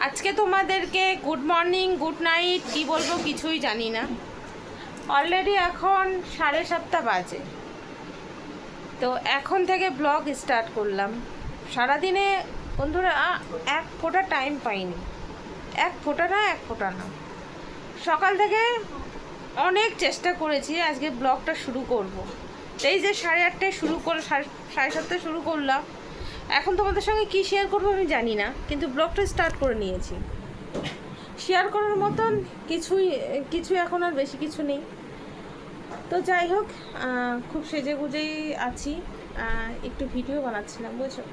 আজকে তোমাদেরকে good morning good night কি বলবো কিছুই জানি না। অলরেডি এখন 7:30 বাজে, তো এখন থেকে ব্লগ স্টার্ট করলাম। সারাদিনে বন্ধুরা এক ফোঁটা টাইম পাইনি, এক ফোঁটা না। সকাল থেকে অনেক চেষ্টা করেছি আজকে ব্লগটা শুরু করব। এই যে 8:30টায় শুরু করে 7:30 শুরু করলাম। এখন তোমাদের সঙ্গে কি শেয়ার করবো আমি জানি না, কিন্তু ব্লগটা স্টার্ট করে নিয়েছি। শেয়ার করার মতন কিছু এখন আর বেশি কিছু নেই। তো যাই হোক, খুব সেজে গুজেই আছি, একটু ভিডিও বানাচ্ছিলাম বুঝছো।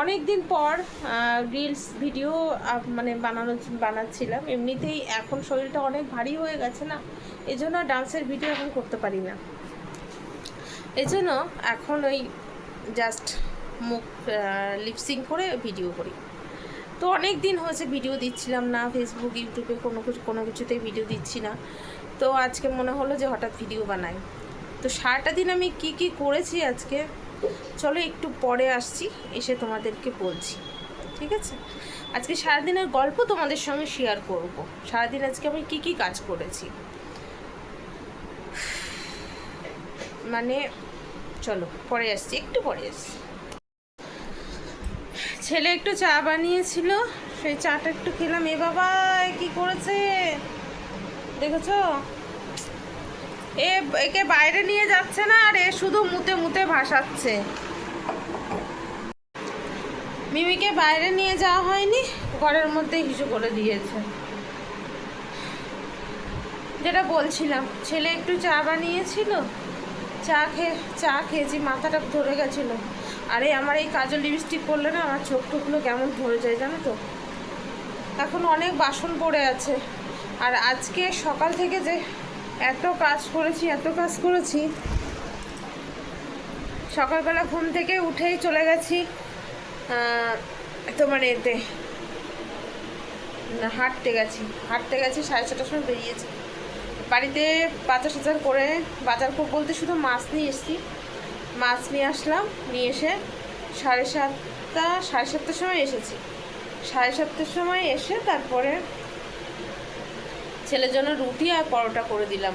অনেক দিন পর রিলস ভিডিও মানে বানাচ্ছিলাম। এমনিতেই এখন শরীরটা অনেক ভারী হয়ে গেছে না, এই জন্য ডান্সের ভিডিও এখন করতে পারি না। এই জন্য এখন ওই জাস্ট মুখ লিপসিং করে ভিডিও করি। তো অনেক দিন হয়েছে ভিডিও দিচ্ছিলাম না, ফেসবুক ইউটিউবে কোনো কিছুতেই ভিডিও দিচ্ছি না। তো আজকে মনে হলো যে হঠাৎ ভিডিও বানাই। তো সারাটা দিন আমি কি করেছি আজকে, চলো একটু পরে আসছি, এসে তোমাদেরকে বলছি, ঠিক আছে? আজকে সারাদিনের গল্প তোমাদের সঙ্গে শেয়ার করব। সারাদিন আজকে আমি কি কাজ করেছি, মানে চলো পরে আসছি, একটু পরে আসছি। ছেলে একটু চা বানিয়েছিল, সেই চাটা একটু খেলাম। এ বাবা কি করেছে দেখেছো? একে বাইরে নিয়ে যাচ্ছে না, আর এ শুধু মুতে মুতে ভাসাচ্ছে। মিমিকে বাইরে নিয়ে যাওয়া হয়নি, ঘরের মধ্যে হিসু করে দিয়েছে। যেটা বলছিলাম, ছেলে একটু চা বানিয়েছিল, চা খেয়েছি, মাথাটা ধরে গেছিলো। আরে আমার এই কাজল লিপস্টিক করলে না আমার চোখ টোকগুলো কেমন ধরে যায় জানো তো। এখন অনেক বাসন পড়ে আছে, আর আজকে সকাল থেকে যে এত কাজ করেছি, সকালবেলা ঘুম থেকে উঠেই চলে গেছি তোমার এতে হাঁটতে গেছি 7:30 সময় বেরিয়েছি। বাড়িতে বাজার করে, বাজার বলতে শুধু মাছ নিয়ে এসেছি। মাছ নিয়ে আসলাম, নিয়ে এসে 7:30 সময় এসেছি। 7:30 সময় এসে তারপরে ছেলের জন্য রুটি আর পরোটা করে দিলাম,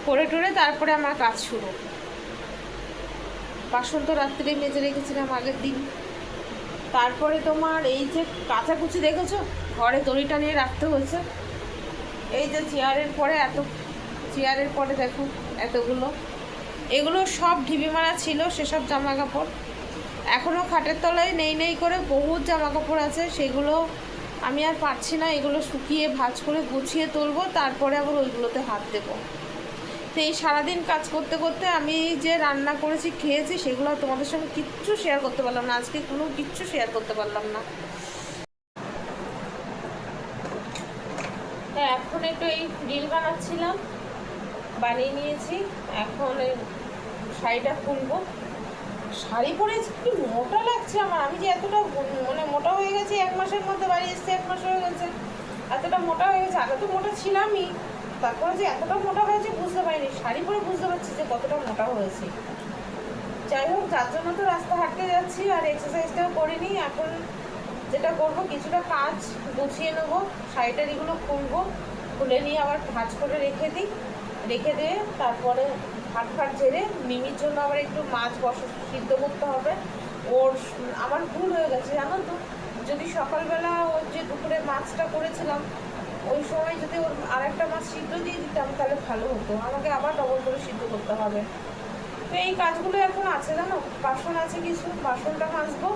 করে টরে তারপরে আমার কাজ শুরু। বাসন তো রাত্রে মেজে রেখেছিলাম আগের দিন। তারপরে তোমার এই যে কাচাকুচি দেখেছো, ঘরে দড়িটা নিয়ে রাখতে হয়েছে। এই যে চেয়ারের পরে দেখো এতগুলো, এগুলো সব ঢিবি মারা ছিল, সেসব জামা কাপড় এখনও খাটের তলায় নেই করে বহুত জামা কাপড় আছে। সেগুলো আমি আর পারছি না, এগুলো শুকিয়ে ভাঁজ করে গুছিয়ে তুলবো, তারপরে আবার ওইগুলোতে হাত দেবো। তো এই সারাদিন কাজ করতে করতে আমি যে রান্না করেছি খেয়েছি সেগুলো তোমাদের সঙ্গে কিচ্ছু শেয়ার করতে পারলাম না, আজকে কিচ্ছু শেয়ার করতে পারলাম না। তো এখন একটু এই রিল বানাচ্ছিলাম, বানিয়ে নিয়েছি। এখন এই শাড়িটা খুলবো। শাড়ি পরেছি কি মোটা লাগছে আমার, আমি যে এতটা মানে মোটা হয়ে গেছি, 1 মাসের মধ্যে বাড়ি এসেছি, 1 মাস হয়ে গেছে, এতটা মোটা হয়ে গেছে। আগে তো মোটা ছিলামই, তারপরে যে এতটা মোটা হয়েছে বুঝতে পারিনি, শাড়ি পরে বুঝতে পারছি যে কতটা মোটা হয়েছে। যাই হোক, যার জন্য তো রাস্তা হাঁটতে যাচ্ছি, আর এক্সারসাইজটাও করিনি। এখন যেটা করবো, কিছুটা কাজ গুছিয়ে নেবো, শাড়িটার এগুলো খুলে নিয়ে আবার ভাঁজ করে রেখে দিয়ে তারপরে হাট ঝেড়ে মিমির জন্য আবার একটু মাছ সিদ্ধ করতে হবে। আমার ভুল হয়ে গেছে জানো তো, যদি সকালবেলা ওর যে দুপুরে মাছটা করেছিলাম ওই সময় যদি ওর আরেকটা মাছ সিদ্ধ দিয়ে দিতাম তাহলে ভালো হতো, আমাকে আবার ডবল করে সিদ্ধ করতে হবে। তো এই কাজগুলো এখন আছে জানো, বাসন আছে কিছু, বাসনটা মাজবো।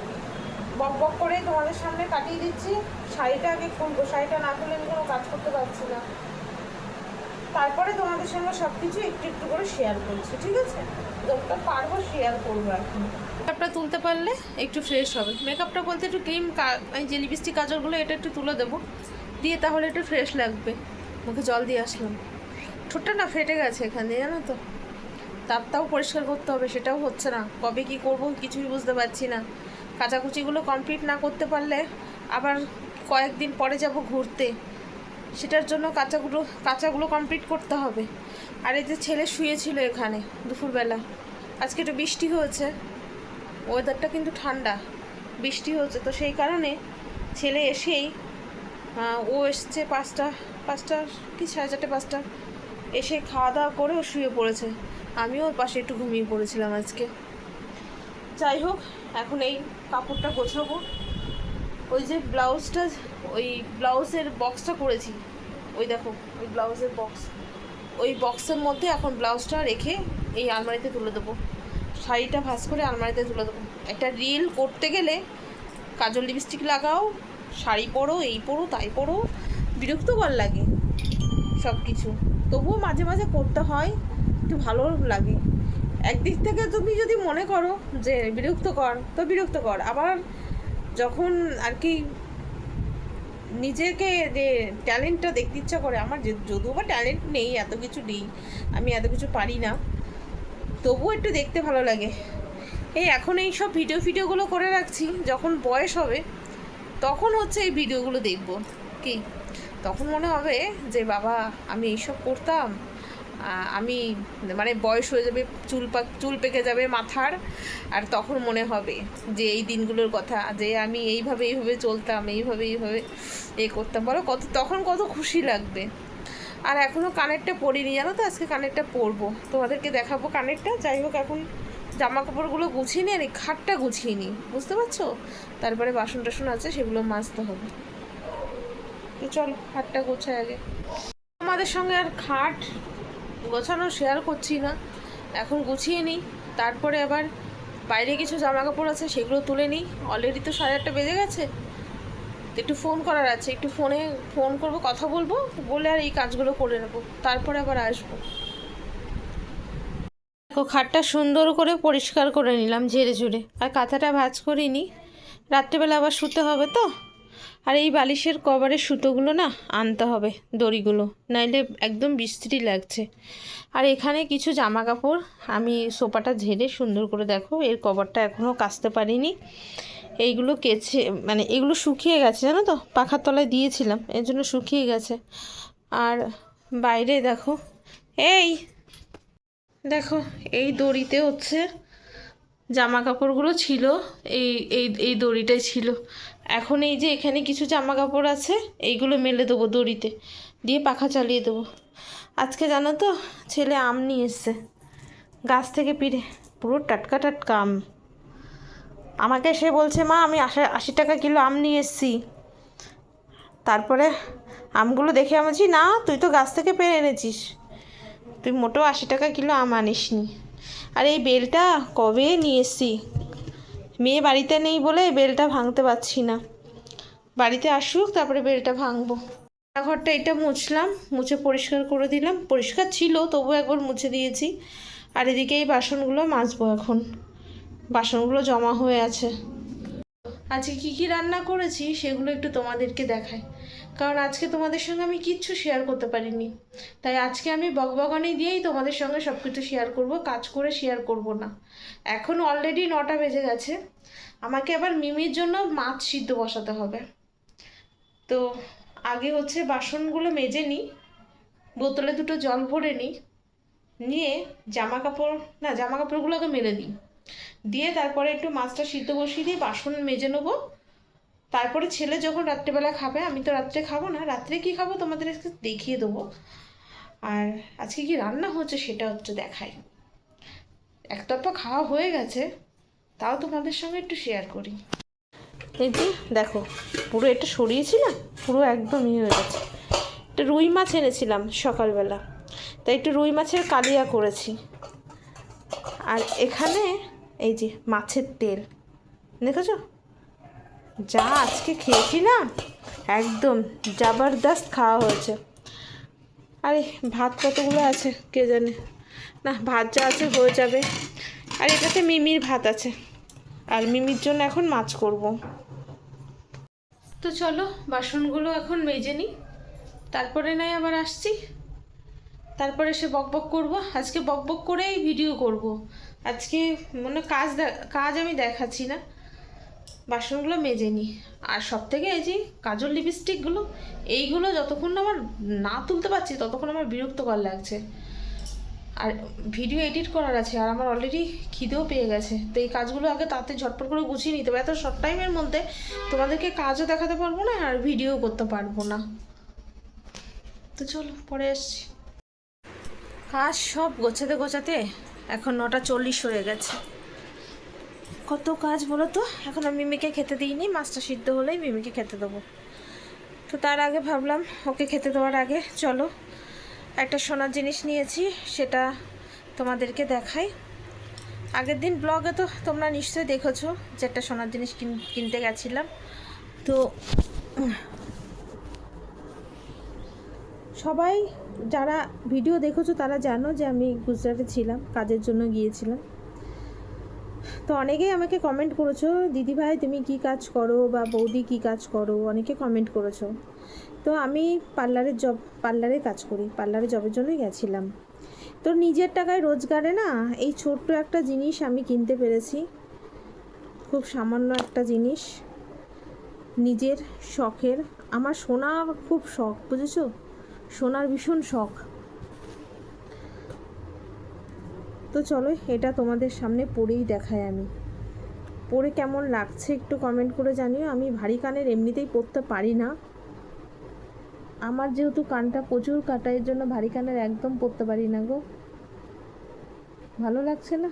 বক করে তোমাদের সামনে কাটিয়ে দিচ্ছি। শাড়িটা আগে খুলবো, শাড়িটা না খুলে আমি কোনো কাজ করতে পারছি না। তারপরে তোমাদের সঙ্গে সব কিছু একটু করে শেয়ার করছি, ঠিক আছে? যতটা পারবো শেয়ার করবো। এখন মেকআপটা তুলতে পারলে একটু ফ্রেশ হবে। মেকআপটা বলতে একটু ক্রিম, এই যে লিপস্টিক কাজলগুলো এটা একটু তুলে দেবো, দিয়ে তাহলে একটু ফ্রেশ লাগবে। মুখে জল দিয়ে আসলাম, ঠোঁটটা না ফেটে গেছে এখানে জানো তো। তারটাও পরিষ্কার করতে হবে, সেটাও হচ্ছে না। কবে কি করব কিছুই বুঝতে পারছি না। কাচাকুচিগুলো কমপ্লিট না করতে পারলে আবার কয়েকদিন পরে যাব ঘুরতে, সেটার জন্য কাচাগুলো কমপ্লিট করতে হবে। আর এই যে ছেলে শুয়েছিল এখানে দুপুরবেলা, আজকে একটু বৃষ্টি হয়েছে, ওয়েদারটা কিন্তু ঠান্ডা, বৃষ্টি হচ্ছে, তো সেই কারণে ছেলে এসেই ও এসছে পাঁচটা কি 4:30 5টা, এসে খাওয়া দাওয়া করে ও শুয়ে পড়েছে। আমিও ওর পাশে একটু ঘুমিয়ে পড়েছিলাম আজকে। যাই হোক, এখন এই কাপড়টা গোছাবো। ওই যে ব্লাউজটা, ওই ব্লাউজের বক্সটা করেছি, ওই দেখো ওই ব্লাউজের বক্স, ওই বক্সের মধ্যে এখন ব্লাউজটা রেখে এই আলমারিতে তুলে দেবো, শাড়িটা ভাঁজ করে আলমারিতে তুলে দেবো। একটা রিল করতে গেলে কাজল লিপস্টিক লাগাও, শাড়ি পরো, এই পরো তাই পরো, বিরক্তকর লাগে সব কিছু, তবুও মাঝে মাঝে করতে হয়, একটু ভালো লাগে। একদিক থেকে তুমি যদি মনে করো যে বিরক্তকর, তো বিরক্তকর, আবার যখন আর কি নিজেকে যে ট্যালেন্টটা দেখতে ইচ্ছা করে, আমার যদিও বা ট্যালেন্ট নেই, এত কিছু নেই, আমি এত কিছু পারি না, তবুও একটু দেখতে ভালো লাগে। এই এখন এই সব ভিডিওগুলো করে রাখছি, যখন বয়স হবে তখন হচ্ছে এই ভিডিওগুলো দেখব, কি তখন মনে হবে যে বাবা আমি এইসব করতাম, আমি মানে বয়স হয়ে যাবে, চুল পেকে যাবে মাথার, আর তখন মনে হবে যে এই দিনগুলোর কথা, যে আমি এইভাবে চলতাম, এইভাবে করতাম, বলো তখন কত খুশি লাগবে। আর এখনও কানেরটা পরিনি, জানো তো, আজকে কানেরটা পরবো, তোমাদেরকে দেখাবো কানেরটা। যাই হোক, এখন জামা কাপড়গুলো গুছিয়ে নিই, আর এই খাটটা গুছিয়ে নিই, বুঝতে পারছো, তারপরে বাসন টাসন আছে সেগুলো মাজতে হবে। তো চল খাটটা গোছায় আগে। আমাদের সঙ্গে আর খাট গোছানো শেয়ার করছি না, এখন গুছিয়ে নিই, তারপরে আবার বাইরে কিছু জামা কাপড় আছে সেগুলো তুলে নিই। অলরেডি তো 8:30 বেজে গেছে, একটু ফোন করার আছে, একটু ফোন করবো, কথা বলবো, বলে আর এই কাজগুলো করে নেবো, তারপরে আবার আসবো। দেখো খাটটা সুন্দর করে পরিষ্কার করে নিলাম ঝেড়ে ঝুড়ে, আর কাঁথাটা ভাঁজ করিনি, রাত্রেবেলা আবার শুতে হবে তো। আর এই বালিশের কভারের সুতোগুলো না আনতে হবে, দড়িগুলো, নাইলে একদম বিশ্রী লাগছে। আর এখানে কিছু জামা কাপড় আমি সোফাটা ঝেড়ে সুন্দর করে, দেখো এর কভারটা এখনও কাচতে পারিনি, এইগুলো কেচে মানে এগুলো শুকিয়ে গেছে, জানো তো, পাখার তলায় দিয়েছিলাম, এর জন্য শুকিয়ে গেছে। আর বাইরে দেখো, দেখো এই দড়িতে হচ্ছে জামা কাপড়গুলো ছিল, এই এই এই দড়িটাই ছিল। এখন এই যে এখানে কিছু জামা কাপড় আছে, এইগুলো মেলে দেবো দড়িতে, দিয়ে পাখা চালিয়ে দেবো। আজকে জানো তো ছেলে আম নিয়ে এসছে গাছ থেকে পিড়ে, পুরো টাটকা টাটকা আম। আমাকে সে বলছে মা আমি 80 টাকা কিলো আম নিয়ে এসেছি। তারপরে আমগুলো দেখে আমি বলছি না, তুই তো গাছ থেকে পেড়ে এনেছিস, তুই মোটেও 80 টাকা কিলো আম আনিসনি। আর এই বেলটা কবে নিয়ে এসছি, মেয়ে বাড়িতে নেই বলে বেলটা ভাঙতে পারছি না, বাড়িতে আসুক তারপরে বেলটা ভাঙবো। রান্নাঘরটা এটা মুছলাম, মুছে পরিষ্কার করে দিলাম, পরিষ্কার ছিল তবু একবার মুছে দিয়েছি। আর এদিকে এই বাসনগুলো মাজবো, এখন বাসনগুলো জমা হয়ে আছে। আজকে কী কী রান্না করেছি সেগুলো একটু তোমাদেরকে দেখাই, কারণ আজকে তোমাদের সঙ্গে আমি কিচ্ছু শেয়ার করতে পারিনি, তাই আজকে আমি বকবকানি দিয়েই তোমাদের সঙ্গে সব কিছু শেয়ার করব, কাজ করে শেয়ার করব না। এখন অলরেডি 9টা বেজে গেছে, আমাকে আবার মিমির জন্য মাছ সিদ্ধ বসাতে হবে। তো আগে হচ্ছে বাসনগুলো মেজে নিই, বোতলে 2টো জল ভরে নিই, নিয়ে জামা কাপড়গুলো আগে মেলে দিই, দিয়ে তারপরে একটু মাছটা সিদ্ধ বসিয়ে দিয়ে বাসন মেজে নেবো। তারপরে ছেলে যখন রাত্রেবেলা খাবে, আমি তো রাত্রে খাবো না, রাত্রে কি খাবো তোমাদের আজকে দেখিয়ে দেবো। আর আজকে কি রান্না হচ্ছে সেটা হচ্ছে দেখাই, একতরফা খাওয়া হয়ে গেছে, তাও তোমাদের সঙ্গে একটু শেয়ার করি। এই যে দেখো পুরো এটা সরিয়েছি না, পুরো একদম হয়ে গেছে। একটা রুই মাছ এনেছিলাম সকালবেলা, তাই একটু রুই মাছের কালিয়া করেছি। আর এখানে এই যে মাছের তেল, দেখেছো, যা আজকে খেয়েছি না, একদম জবরদস্ত খাওয়া হয়েছে। আরে ভাত কতগুলো আছে কে জানে, না ভাত যা আছে হয়ে যাবে। আর এটাতে মিমির ভাত আছে, আর মিমির জন্য এখন মাছ করব। তো চলো বাসনগুলো এখন মেজে নিই, তারপরে নাই আবার আসছি, তারপরে সে বকবক করব। আজকে বকবক করেই ভিডিও করব, আজকে মনে কাজ আমি দেখাচ্ছি না, বাসনগুলো মেজে নিই। আর সব থেকে এই যে কাজল লিপস্টিকগুলো, এইগুলো যতক্ষণ না আমার না তুলতে পারছি ততক্ষণ আমার বিরক্তকর লাগছে। আর ভিডিও এডিট করার আছে, আর আমার অলরেডি খিদেও পেয়ে গেছে। তো এই কাজগুলো আগে তাতে ঝটপট করে গুছিয়ে নিতে হবে। এত শর্ট টাইমের মধ্যে তোমাদেরকে কাজও দেখাতে পারবো না আর ভিডিও করতে পারবো না। তো চলো পরে আসছি। কাজ সব গোছাতে গোছাতে এখন 9:40 হয়ে গেছে। কত কাজ বলো তো। এখন আমি মিমিকে খেতে দিইনি, মাছটা সিদ্ধ হলেই মিমিকে খেতে দেবো। তো তার আগে ভাবলাম ওকে খেতে দেওয়ার আগে চলো একটা সোনার জিনিস নিয়েছি সেটা তোমাদেরকে দেখাই। আগের দিন ব্লগে তো তোমরা নিশ্চয়ই দেখেছো যে একটা সোনার জিনিস কিনতে গেছিলাম। তো সবাই যারা ভিডিও দেখেছো তারা জানো যে আমি গুজরাটে ছিলাম, কাজের জন্য গিয়েছিলাম। তো অনেকেই আমাকে কমেন্ট করেছো, দিদিভাই তুমি কি কাজ করো বা বৌদি কি কাজ করো, অনেকে কমেন্ট করেছো। তো আমি পার্লারে কাজ করি, পার্লারে জবের জন্যই গেছিলাম। তো নিজের টাকায় রোজগারে না এই ছোট্ট একটা জিনিস আমি কিনতে পেরেছি, খুব সামান্য একটা জিনিস, নিজের শখের। আমার সোনা খুব শখ, বুঝেছো, সোনার ভীষণ শখ। তো চলো এটা তোমাদের সামনে পরেই দেখাই আমি। পরে কেমন লাগছে একটু কমেন্ট করে জানিও। আমি ভারী কানের এমনিতেই পরতে পারি না, আমার যেহেতু কানটা প্রচুর কাটা, এর জন্য ভারী কানের একদম পরতে পারি না গো। ভালো লাগছে না?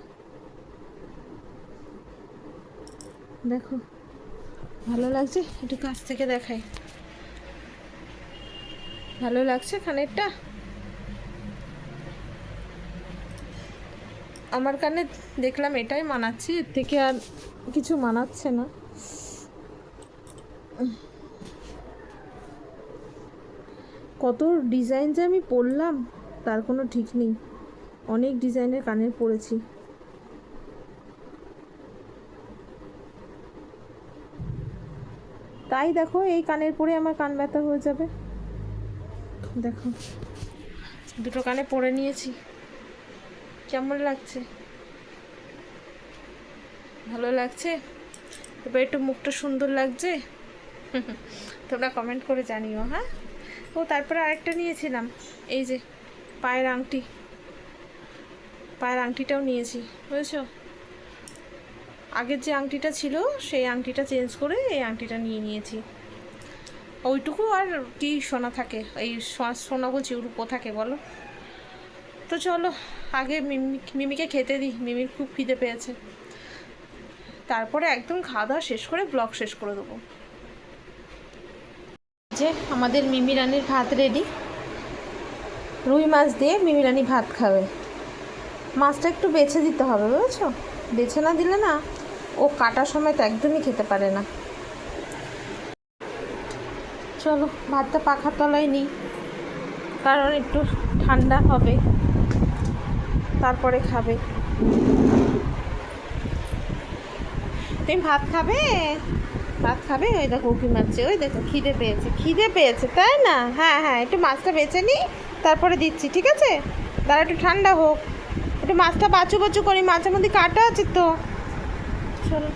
দেখো ভালো লাগছে, একটু কাছ থেকে দেখাই। ভালো লাগছে কানেরটা? আমার কানে দেখলাম এটাই মানাচ্ছে, এর থেকে আর কিছু মানাচ্ছে না। কত ডিজাইন যে আমি পরলাম তার কোনো ঠিক নেই, অনেক ডিজাইনের কানের পরেছি। তাই দেখো এই কানের পরে আমার কান ব্যথা হয়ে যাবে। দেখো দুটো কানে পরে নিয়েছি, কেমন লাগছে? ভালো লাগছে? এবার একটু মুখটা সুন্দর লাগছে? তোমরা কমেন্ট করে জানিও। হ্যাঁ, ও তারপরে আরেকটা নিয়েছিলাম, এই যে পায়ের আংটি, পায়ের আংটিটাও নিয়েছি, বুঝেছো। আগের যে আংটিটা ছিল সেই আংটিটা চেঞ্জ করে এই আংটিটা নিয়েছি। ওইটুকু আর কি সোনা থাকে, এই সোনা বলছি রূপো থাকে বলো। তো চলো আগে মিমিকে খেতে দিই, মিমির খুব খিদে পেয়েছে। তারপরে একদম খাওয়া দাওয়া শেষ করে ব্লগ শেষ করে দেবো। যে আমাদের মিমি রানির ভাত রেডি, রুই মাছ দিয়ে মিমি রানি ভাত খাবে। মাছটা একটু বেছে দিতে হবে, বুঝেছো, বেছে না দিলে না ও কাটার সময় তো একদমই খেতে পারে না। চলো ভাতটা পাখার তলায় নিই, কারণ একটু ঠান্ডা হবে তারপরে খাবে। তুমি ভাত খাবে? ভাত খাবে? ওই দেখো উঁকি মারছে, ওই দেখো খিদে পেয়েছে তাই না? হ্যাঁ হ্যাঁ, একটু মাছটা বেছে নিই তারপরে দিচ্ছি, ঠিক আছে? তারা একটু ঠান্ডা হোক, একটু মাছটা বাছু করি, মাছের মধ্যে কাটা আছে তো। চলো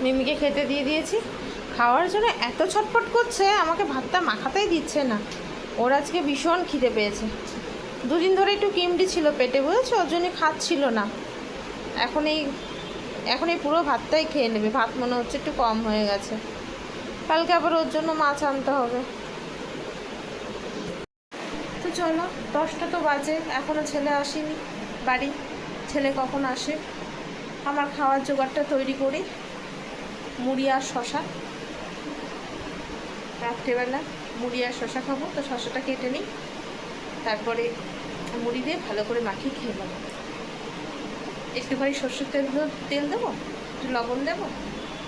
মিমিকে খেতে দিয়ে দিয়েছি, খাওয়ার জন্য এত ছটফট করছে, আমাকে ভাতটা মাখাতেই দিচ্ছে না। ওর আজকে ভীষণ খিদে পেয়েছে, দুদিন ধরে একটু কিমড়ি ছিল পেটে, বুঝেছো, ওর জন্য খাচ্ছিল না। এখন এই পুরো ভাতটাই খেয়ে নেবে, ভাত মনে হচ্ছে একটু কম হয়ে গেছে। কালকে আবার ওর জন্য মাছ আনতে হবে। তো চলো 10টা তো বাজে, এখনও ছেলে আসেনি বাড়ি। ছেলে কখন আসে? আমার খাওয়ার জোগাড়টা তৈরি করি। মুড়ি আর শশা, রাত্রেবেলা মুড়ি আর শশা খাবো, তো শশাটা কেটে নিই, তারপরে মুড়ি দিয়ে ভালো করে মাখিয়ে খেয়ে নেবো। একটুখানি সর্ষের তেল দেবো, একটু লবণ দেবো,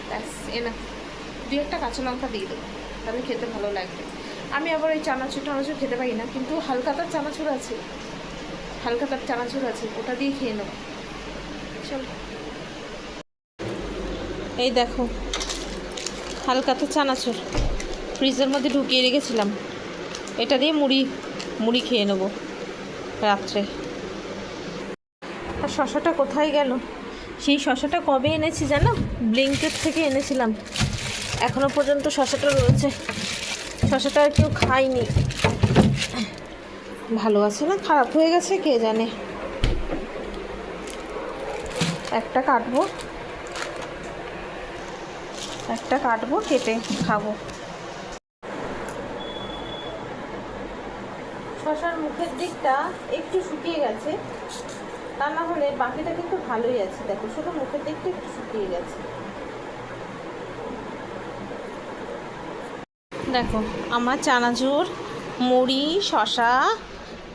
ব্যাস এনা, 2-1টা কাঁচা লঙ্কা দিয়ে দেবো, তাহলে খেতে ভালো লাগবে। আমি আবার ওই চানাচুর খেতে পারি না, কিন্তু হালকাতার চানাচুর আছে, ওটা দিয়ে খেয়ে নেবো। চল এই দেখো হালকাতার চানাচুর ফ্রিজের মধ্যে ঢুকিয়ে রেখেছিলাম, এটা দিয়ে মুড়ি খেয়ে নেবো রাত্রে। আর শশাটা কোথায় গেল? সেই শশাটা কবে এনেছি জানো? ব্লিঙ্কেট থেকে এনেছিলাম, এখনও পর্যন্ত শশাটা রয়েছে। শশাটা আর কেউ খায়নি, ভালো আছে না খারাপ হয়ে গেছে কে জানে। একটা কাটবো কেটে খাবো। শশার মুখের দিকটা একটু শুকিয়ে গেছে, তা না হলে বাকিটা কিন্তু ভালোই আছে। দেখো শুধু মুখের দিকটা একটু শুকিয়ে গেছে। দেখো আমার চানাচুর, মুড়ি, শশা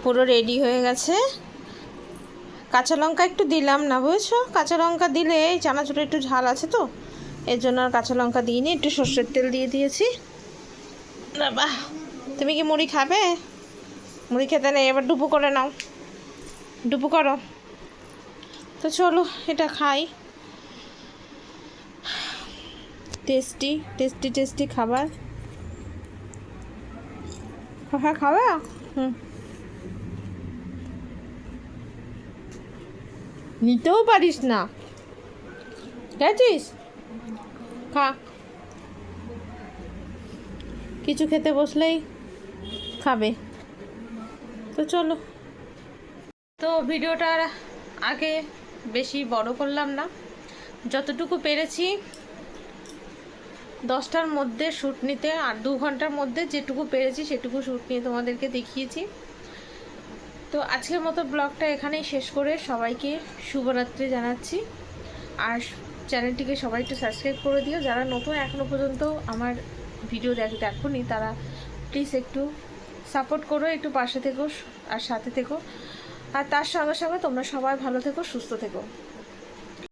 পুরো রেডি হয়ে গেছে। কাঁচা লঙ্কা একটু দিলাম না, বুঝেছো? কাঁচা লঙ্কা দিলে এই চানাচুরে একটু ঝাল আছে তো, এর জন্য আর কাঁচা লঙ্কা দিইনি, একটু সর্ষের তেল দিয়ে দিয়েছি। বাহ, তুমি কি মুড়ি খাবে? মুড়ি খেতে নেই, এবার ডুবু করে নাও, ডুবু করো। তো চলো এটা খাই। টেস্টি টেস্টি টেস্টি খাবার। হ্যাঁ খাবে? হুম, নিতেও পারিস না, গেছিস? খা, কিছু খেতে বসলেই খাবে। তো চলো, তো ভিডিওটা আগে বেশি বড় করলাম না, যতটুকু পেরেছি 10টার মধ্যে শ্যুট নিতে, আর 2 ঘন্টার মধ্যে যেটুকু পেরেছি সেটুকু শ্যুট নিয়ে তোমাদেরকে দেখিয়েছি। তো আজকের মতো ব্লগটা এখানেই শেষ করে সবাইকে শুভরাত্রি জানাচ্ছি। আর চ্যানেলটিকে সবাই একটু সাবস্ক্রাইব করে দিও, যারা নতুন এখনও পর্যন্ত আমার ভিডিও দেখোনি তারা প্লিজ একটু সাপোর্ট করো, একটু পাশে থেকো আর সাথে থেকো। আর তার সঙ্গে সঙ্গে তোমরা সবাই ভালো থেকো, সুস্থ থেকো।